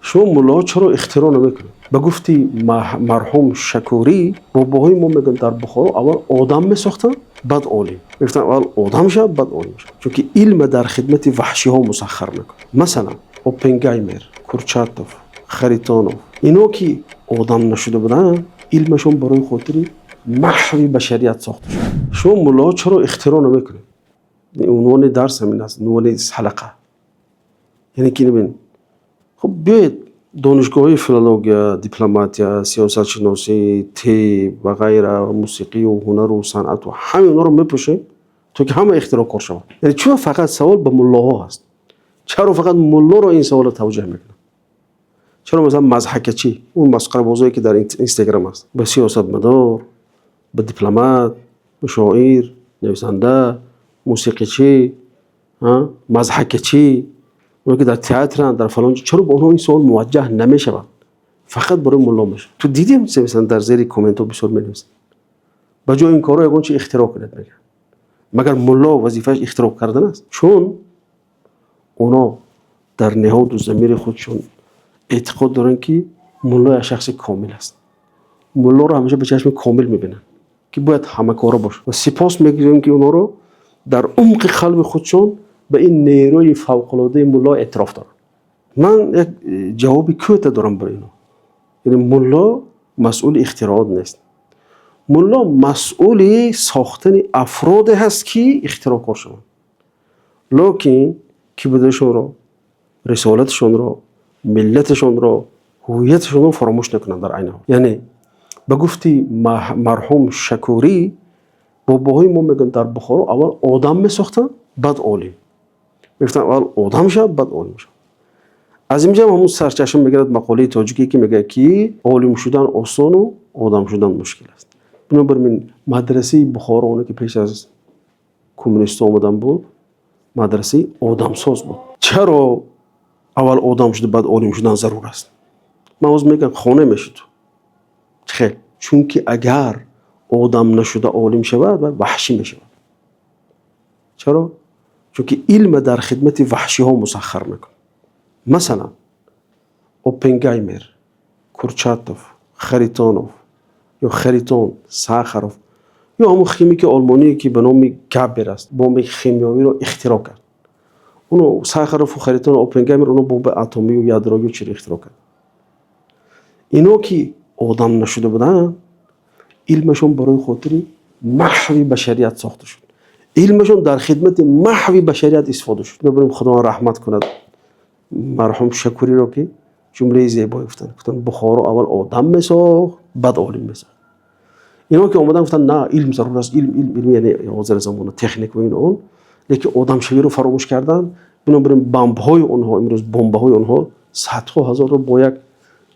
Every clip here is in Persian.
شما ملا چرا اختراع نمیکنه؟ به گفتی مرحوم شکوری باباهای ما میگن در بخارا اول آدم میساختن بعد عالم. گفتن اول آدم شد بعد عالم شد. چون که علم در خدمت وحشی ها مسخر میکنه. مثلا اوپنهایمر، کورچاتوف، خریتانوف اینا که آدم نشده بودن علمشون برای خاطر محو بشریت ساخته شد. شما ملا چرا اختراع نمیکنه؟ عنوان درس همین است، عنوان حلقه. یعنی که ببین خب بیاید دانشگاه‌های فیلولوژی، دیپلماتیا، سیاست شناسی، طب و غیره، موسیقی و هنر و صنعت و همه اونا رو میپوشیم تا که همه اختراع کار شود. یعنی چرا فقط سوال به ملاها هست؟ چرا فقط ملا رو این سوال توجه میکنه؟ چرا مثلا مضحکچی اون مسخره بازی که در اینستاگرام است به سیاستمدار، به دیپلمات، به شاعر، نویسنده، موسیقیچی، مضحکچی اونایی که در تئاتر در فلان چرا به اونها این سوال موجه نمیشود؟ فقط برای ملا میشه. تو دیدیم مثلا در زیر کامنت ها بسیار می‌نویسن با جای این کارا یگان چی اختراع کنید میگن مگر ملا وظیفه‌اش اختراع کردن است؟ چون اونا در نهاد و ضمیر خودشون اعتقاد دارن که ملا شخص کامل است. ملا رو همیشه به چشم کامل میبینن که باید همه کارا باشه و سپاس میگیرن که اونا رو در عمق قلب خودشون به این نیروی فوق‌العاده ملا اعتراف دارن. من یک جوابی کوتاه دارم برای اینا. یعنی ملا مسئول اختراعات نیست. ملا مسئول ساختن افراد هست که اختراع کار شوند. لکن کیبودشون رو، رسالتشون رو، ملتشون رو، هویتشون رو فراموش نکنند در عین حال. یعنی به گفتی مرحوم شکوری باباهای ما میگن در بخارا اول آدم میساختن بعد عالم. گفتن اول آدم شد بعد عالم شد. از اینجا همون سرچشمه میگیرد مقاله تاجیکی که میگه که عالم شدن آسان و آدم شدن مشکل است. بنابراین مدرسه بخارا اون که پیش از کمونیست آمدن بود مدرسه آدم ساز بود. چرا اول آدم شده بعد عالم شدن ضرور است؟ من از میگم خانه میشه تو. خیلی چون که اگر آدم نشده عالم شود و وحشی میشود. چرا؟ چون که علم در خدمت وحشی ها مسخر میکنه. مثلا اوپنهایمر، کورچاتوف، خریتانوف یا خریتون، ساخاروف یا همون خیمیک آلمانی که به نام گابر است بمب شیمیایی رو اختراع کرد. اونو ساخاروف و خریتون و اوپنهایمر اونو بمب اتمی و یادرایی چی اختراع کرد. اینا که آدم نشده بودن علمشون برای خاطر محو بشریت ساخته شد. علمشون در خدمت محو بشریت استفاده شد. ببینیم خدا رحمت کند مرحوم شکوری رو که جمله زیبایی گفتن بخارا اول آدم میساخت بعد عالم میساخت. اینا که اومدن گفتن نه علم ضرور است، علم یعنی حاضر زمان تکنیک و این اون، لیکن آدم شوی رو فراموش کردن. بنابراین بمب های اونها امروز بمب های اونها صدها هزار رو با یک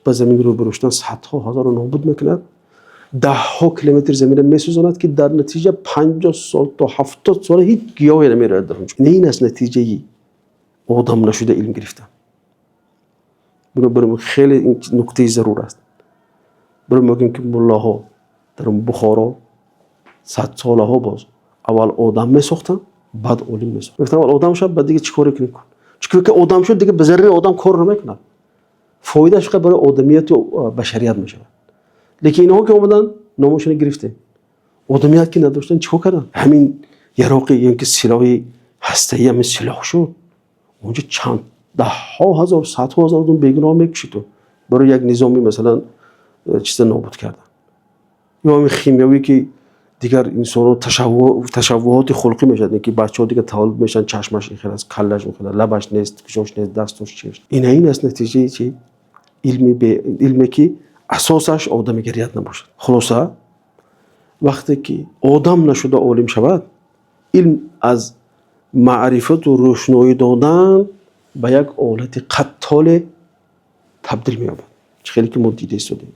به زمین رو بروشتن صدها هزار رو نابود میکند. ده ها کیلومتر زمین میسوزاند که در نتیجه 50 سال تا 70 سال هیچ گیاهی نمیره در اونجا. این است نتیجه آدم نشده علم گرفتن. بنابراین خیلی این نکته ضرور است. برای میگیم که ملاها در بخارا 100 ساله ها باز اول آدم میساختن بعد عالم میساختن. گفتن اول آدم شد بعد دیگه چیکار کنی کن. چون که آدم شد دیگه به ضرر آدم کار نمیکنه. فایدهش فقط برای آدمیت و بشریت میشه. لیکن اینها که اومدن نامشون گرفته. آدمیت که نداشتن چیکار کردن؟ همین عراقی یعنی که سلاح هسته‌ای هم سلاح شد. اونجا چند ده ها هزار صدها هزار دون بیگناه میکشید برای یک نظامی مثلا چیز نابود کردن. یا همین خیمیایی که دیگر انسان تشوهات خلقی میشد که بچه‌ها دیگه تولد میشن چشمش اینخیل است، کلش اینخیل است، لبش نیست، گوشش نیست، دستش چیست. این است نتیجه چی؟ علمی که اساسش آدمیت نباشد. خلاصه وقتی که آدم نشده عالم شود علم از معرفت و روشنایی دادن به یک آلت قتال تبدیل می‌یابد. خیلی که ما دیده شدیم.